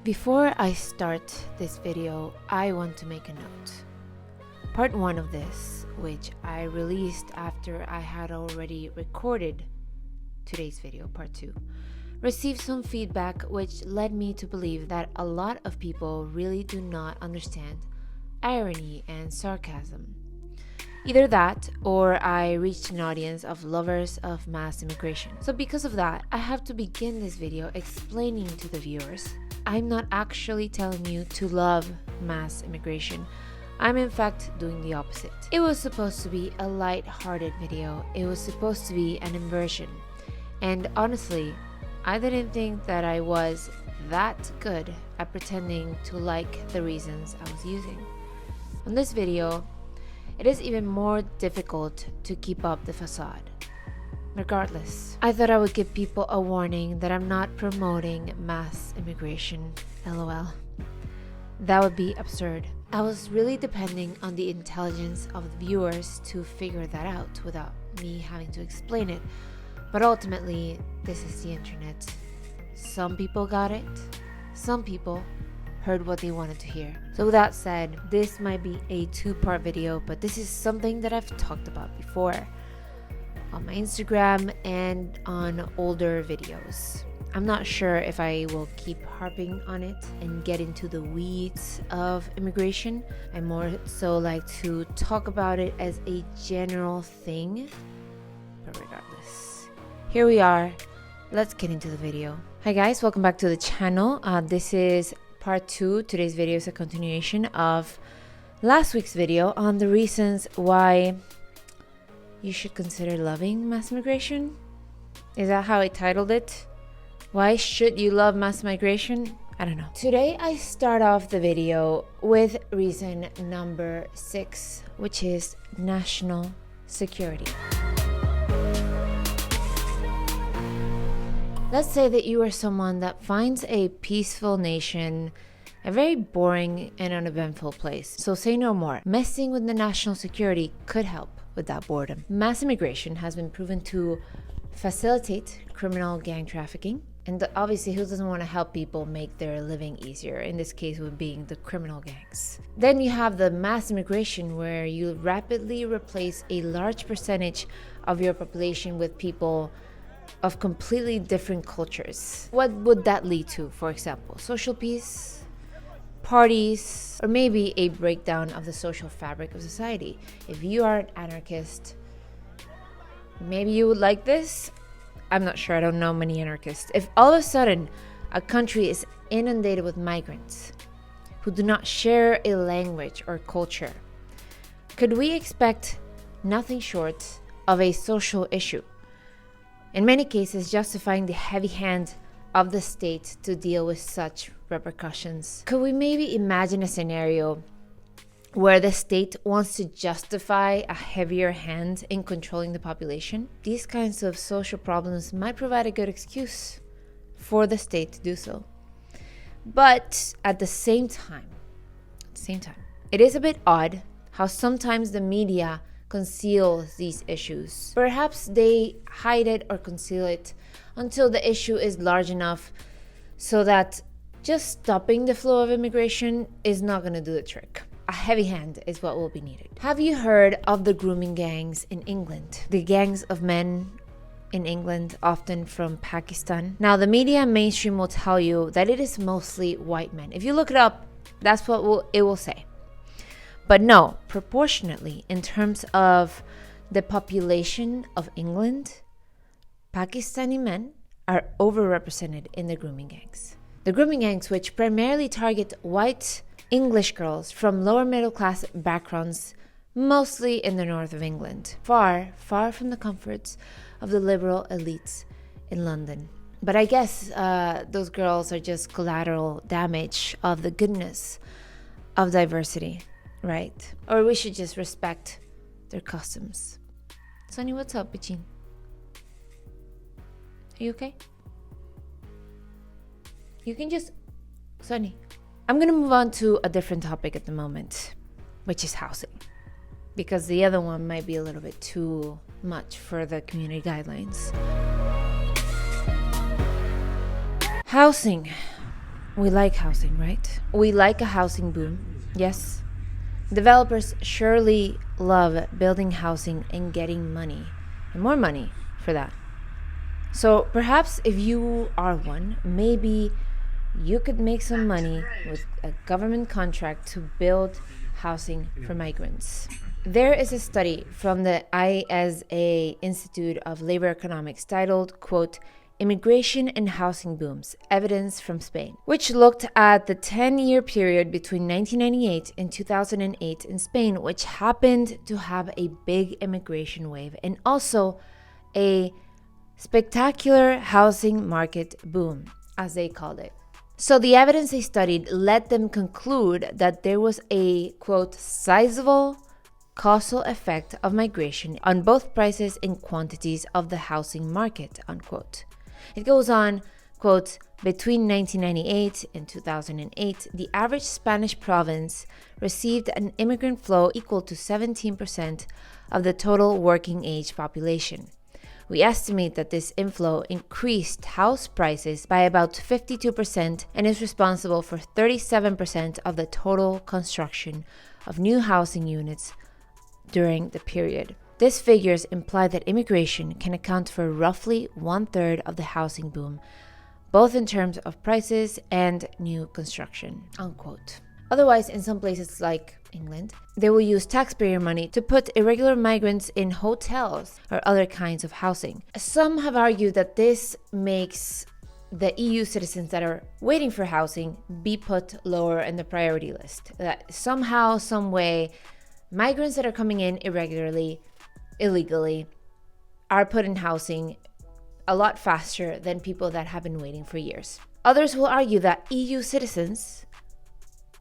Before I start this video, I want to make a note. Part 1 of this, which I released after I had already recorded today's video, part 2, received some feedback which led me to believe that a lot of people really do not understand irony and sarcasm. Either that, or I reached an audience of lovers of mass immigration. So because of that, I have to begin this video explaining to the viewers, I'm not actually telling you to love mass immigration. I'm in fact doing the opposite. It was supposed to be a light-hearted video. It was supposed to be an immersion. And honestly, I didn't think that I was that good at pretending to like the reasons I was using. On this video, it is even more difficult to keep up the facade. Regardless, I thought I would give people a warning that I'm not promoting mass immigration, lol. That would be absurd. I was really depending on the intelligence of the viewers to figure that out without me having to explain it. But ultimately, this is the internet. Some people got it, some people heard what they wanted to hear. So with that said, this might be a 2-part video, but this is something that I've talked about before on my Instagram and on older videos. I'm not sure if I will keep harping on it and get into the weeds of immigration. I more so like to talk about it as a general thing, but regardless, here we are. Let's get into the video. Hi guys, welcome back to the channel. This is part 2. Today's video is a continuation of last week's video on the reasons why you should consider loving mass migration. Is that how I titled it? Why should you love mass migration? I don't know. Today I start off the video with reason number 6, which is national security. Let's say that you are someone that finds a peaceful nation a very boring and uneventful place. So say no more. Messing with the national security could help with that boredom. Mass immigration has been proven to facilitate criminal gang trafficking. And obviously, who doesn't want to help people make their living easier? In this case, with being the criminal gangs. Then you have the mass immigration, where you rapidly replace a large percentage of your population with people of completely different cultures. What would that lead to? For example, social peace, parties, or maybe a breakdown of the social fabric of society. If you are an anarchist, maybe you would like this. I'm not sure, I don't know many anarchists. If all of a sudden a country is inundated with migrants who do not share a language or culture, could we expect nothing short of a social issue? In many cases, justifying the heavy hand of the state to deal with such repercussions. Could we maybe imagine a scenario where the state wants to justify a heavier hand in controlling the population? These kinds of social problems might provide a good excuse for the state to do so. But at the same time, it is a bit odd how sometimes the media conceals these issues. Perhaps they hide it or conceal it until the issue is large enough so that just stopping the flow of immigration is not going to do the trick. A heavy hand is what will be needed. Have you heard of the grooming gangs in England? The gangs of men in England, often from Pakistan. Now, the media mainstream will tell you that it is mostly white men. If you look it up, that's what it will say. But no, proportionately, in terms of the population of England, Pakistani men are overrepresented in the grooming gangs. The grooming gangs, which primarily target white English girls from lower middle class backgrounds, mostly in the north of England, far from the comforts of the liberal elites in London. But I guess those girls are just collateral damage of the goodness of diversity, right? Or we should just respect their customs. Sonny, what's up, bitchin? Are you okay? You can just... Sonny, I'm gonna move on to a different topic at the moment, which is housing. Because the other one might be a little bit too much for the community guidelines. Housing. We like housing, right? We like a housing boom, yes. Developers surely love building housing and getting money, and more money for that. So perhaps if you are one, maybe you could make some money with a government contract to build housing for migrants. There is a study from the ISA Institute of Labor Economics titled, quote, Immigration and Housing Booms, Evidence from Spain, which looked at the 10-year period between 1998 and 2008 in Spain, which happened to have a big immigration wave and also a spectacular housing market boom, as they called it. So the evidence they studied led them conclude that there was a, quote, sizable causal effect of migration on both prices and quantities of the housing market, unquote. It goes on, quote, between 1998 and 2008, the average Spanish province received an immigrant flow equal to 17% of the total working age population. We estimate that this inflow increased house prices by about 52% and is responsible for 37% of the total construction of new housing units during the period. These figures imply that immigration can account for roughly 1/3 of the housing boom, both in terms of prices and new construction, unquote. Otherwise, in some places like England, they will use taxpayer money to put irregular migrants in hotels or other kinds of housing. Some have argued that this makes the EU citizens that are waiting for housing be put lower in the priority list. That somehow, some way, migrants that are coming in irregularly, illegally, are put in housing a lot faster than people that have been waiting for years. Others will argue that EU citizens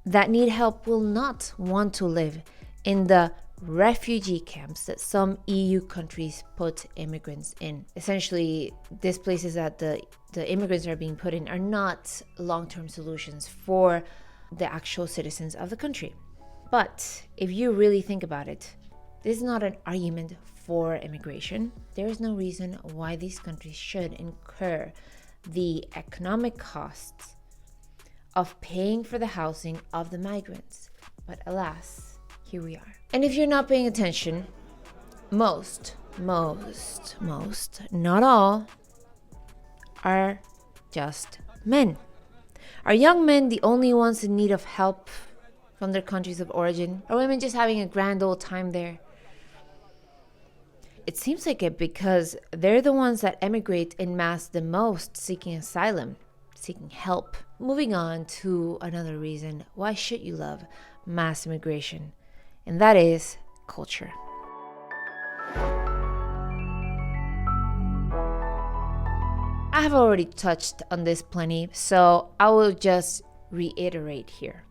that need help will not want to live in the refugee camps that some EU countries put immigrants in. Essentially, these places that the immigrants are being put in are not long-term solutions for the actual citizens of the country. But if you really think about it, this is not an argument for immigration. There is no reason why these countries should incur the economic costs of paying for the housing of the migrants. But alas, here we are. And if you're not paying attention, most, not all, are just men. Are young men the only ones in need of help from their countries of origin? Are women just having a grand old time there? It seems like it because they're the ones that emigrate en masse the most, seeking asylum, seeking help. Moving on to another reason why should you love mass immigration, and that is culture. I have already touched on this plenty, so I will just reiterate here.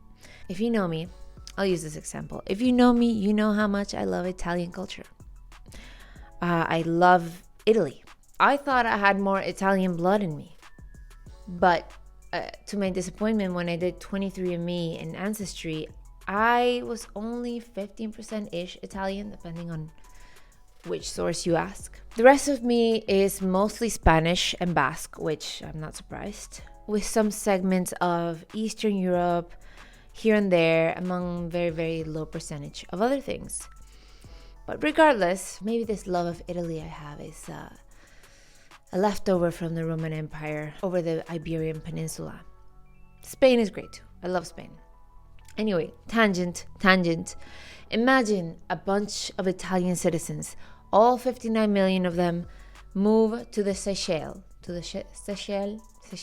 If you know me, I'll use this example. If you know me, you know how much I love Italian culture. I love Italy. I thought I had more Italian blood in me. But to my disappointment, when I did 23andMe and Ancestry, I was only 15%-ish Italian, depending on which source you ask. The rest of me is mostly Spanish and Basque, which I'm not surprised, with some segments of Eastern Europe here and there, among very, very low percentage of other things. But regardless, maybe this love of Italy I have is a leftover from the Roman Empire over the Iberian Peninsula. Spain is great too. I love Spain. Anyway, tangent. Imagine a bunch of Italian citizens, all 59 million of them, move to the Seychelles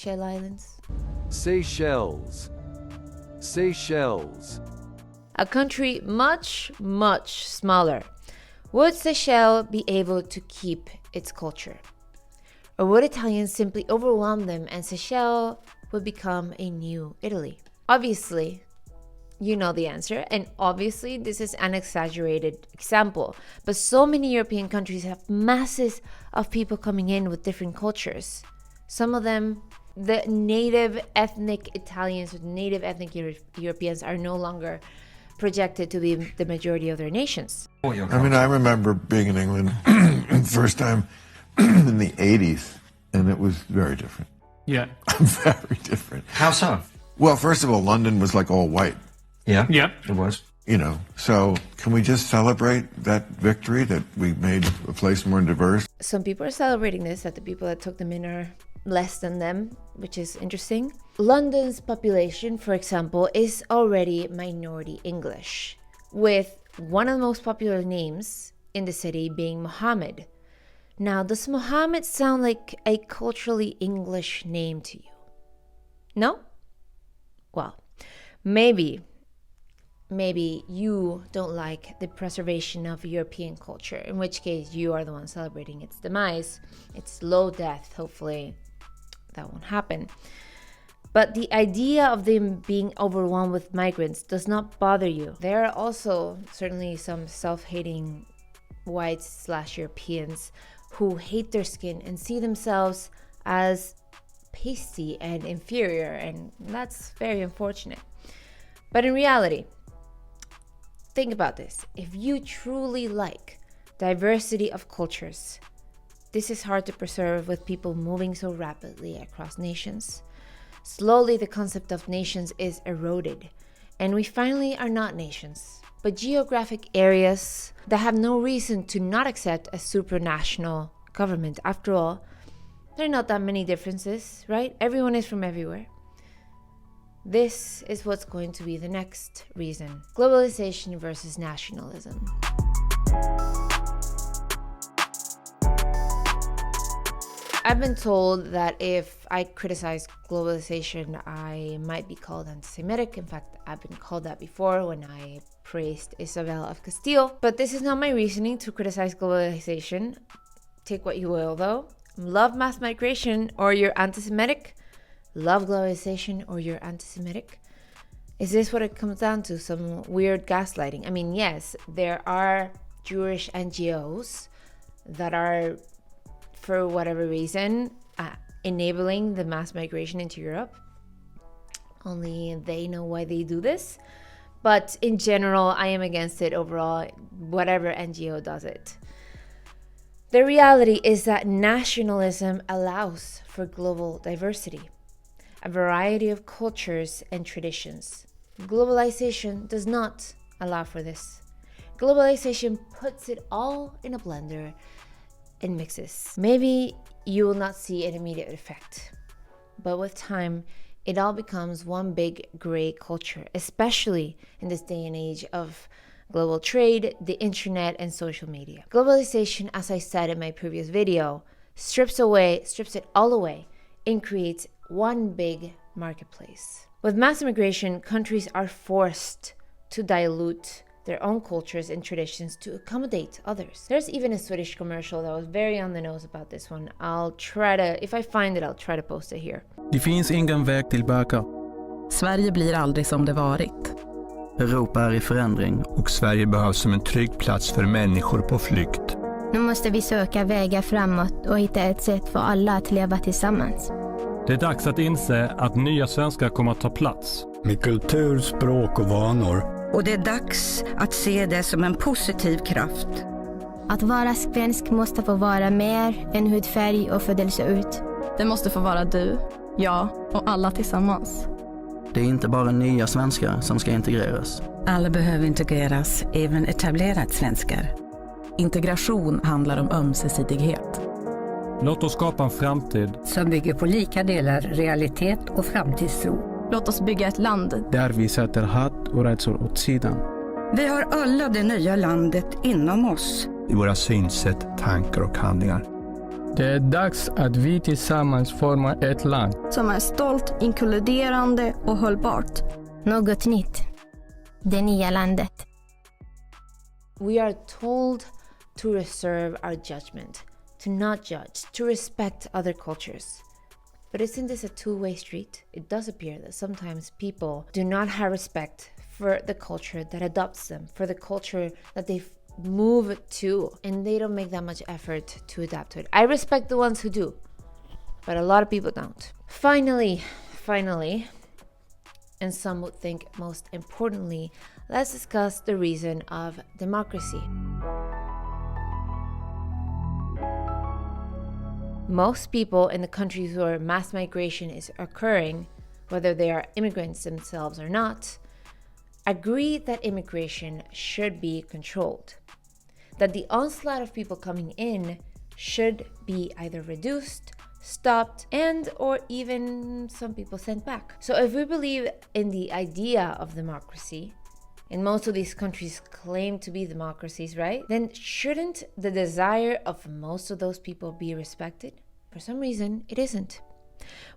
Islands. Seychelles. A country much, much smaller. Would Seychelles be able to keep its culture? Or would Italians simply overwhelm them and Seychelles would become a new Italy? Obviously, you know the answer, and obviously this is an exaggerated example, but so many European countries have masses of people coming in with different cultures. Some of them, the native ethnic Italians, native ethnic Europeans are no longer projected to be the majority of their nations. I mean, I remember being in England the first time in the 80s, and it was very different. Yeah. Very different. How so? Well, first of all, London was like all white, Yeah. Yep. It was. So can we just celebrate that victory, that we made a place more diverse? Some people are celebrating this, that the people that took them in are less than them, which is interesting. London's population, for example, is already minority English, with one of the most popular names in the city being Mohammed. Now, does Mohammed sound like a culturally English name to you? No? Well, maybe you don't like the preservation of European culture, in which case you are the one celebrating its demise, its slow death. Hopefully that won't happen. But the idea of them being overwhelmed with migrants does not bother you. There are also certainly some self-hating whites/Europeans who hate their skin and see themselves as pasty and inferior, and that's very unfortunate. But in reality, think about this. If you truly like diversity of cultures, this is hard to preserve with people moving so rapidly across nations. Slowly, the concept of nations is eroded, and we finally are not nations, but geographic areas that have no reason to not accept a supranational government. After all, there are not that many differences, right? Everyone is from everywhere. This is what's going to be the next reason: globalization versus nationalism. I've been told that if I criticize globalization, I might be called anti-Semitic. In fact, I've been called that before when I praised Isabel of Castile. But this is not my reasoning to criticize globalization. Take what you will, though. Love mass migration or you're anti-Semitic. Love globalization or you're anti-Semitic. Is this what it comes down to? Some weird gaslighting? I mean, yes, there are Jewish NGOs that are, for whatever reason, enabling the mass migration into Europe. Only they know why they do this. But in general, I am against it overall, whatever NGO does it. The reality is that nationalism allows for global diversity, a variety of cultures and traditions. Globalization does not allow for this. Globalization puts it all in a blender and mixes. Maybe you will not see an immediate effect, but with time, it all becomes one big gray culture, especially in this day and age of global trade, the internet, and social media. Globalization, as I said in my previous video, strips it all away and creates one big marketplace. With mass immigration, countries are forced to dilute their own cultures and traditions to accommodate others. There's even a Swedish commercial that was very on the nose about this one. If I find it, I'll try to post it here. Det finns ingen väg tillbaka. Sverige blir aldrig som det varit. Europa är i förändring. Och Sverige behövs som en trygg plats för människor på flykt. Nu måste vi söka vägar framåt och hitta ett sätt för alla att leva tillsammans. Det är dags att inse att nya svenskar kommer att ta plats. Med kultur, språk och vanor. Och det är dags att se det som en positiv kraft. Att vara svensk måste få vara mer än hudfärg och födelseort. Det måste få vara du, jag och alla tillsammans. Det är inte bara nya svenskar som ska integreras. Alla behöver integreras, även etablerade svenskar. Integration handlar om ömsesidighet. Låt oss skapa en framtid som bygger på lika delar realitet och framtidstro. Låt oss bygga ett land där vi sätter hat och rädsla åt sidan. Vi har alla det nya landet inom oss. I våra synsätt, tankar och handlingar. Det är dags att vi tillsammans formar ett land som är stolt, inkluderande och hållbart. Något nytt. Det nya landet. We are told to reserve our judgment, to not judge, to respect other cultures. But isn't this a two-way street? It does appear that sometimes people do not have respect for the culture that adopts them, for the culture that they move to, and they don't make that much effort to adapt to it. I respect the ones who do, but a lot of people don't. Finally, and some would think most importantly, let's discuss the reason of democracy. Most people in the countries where mass migration is occurring whether they are immigrants themselves or not, agree that immigration should be controlled, that the onslaught of people coming in should be either reduced, stopped, and or even some people sent back. So if we believe in the idea of democracy, and most of these countries claim to be democracies, right? Then shouldn't the desire of most of those people be respected? For some reason, it isn't.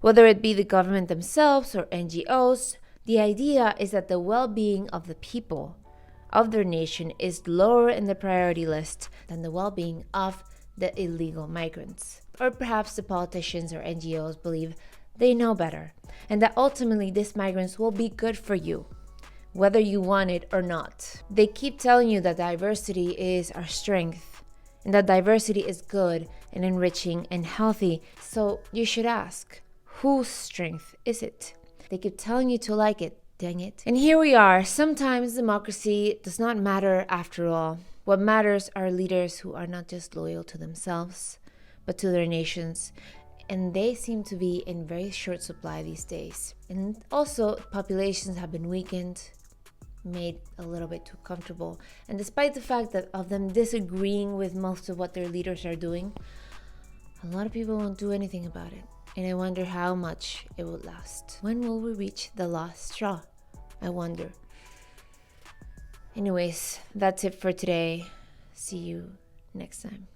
Whether it be the government themselves or NGOs, the idea is that the well-being of the people of their nation is lower in the priority list than the well-being of the illegal migrants. Or perhaps the politicians or NGOs believe they know better, and that ultimately these migrants will be good for you, whether you want it or not. They keep telling you that diversity is our strength, and that diversity is good and enriching and healthy. So you should ask, whose strength is it? They keep telling you to like it, dang it. And here we are. Sometimes democracy does not matter after all. What matters are leaders who are not just loyal to themselves, but to their nations. And they seem to be in very short supply these days. And also, populations have been weakened, made a little bit too comfortable. And despite the fact that of them disagreeing with most of what their leaders are doing, a lot of people won't do anything about it. And I wonder how much it will last. When will we reach the last straw? I wonder. Anyways, that's it for today. See you next time.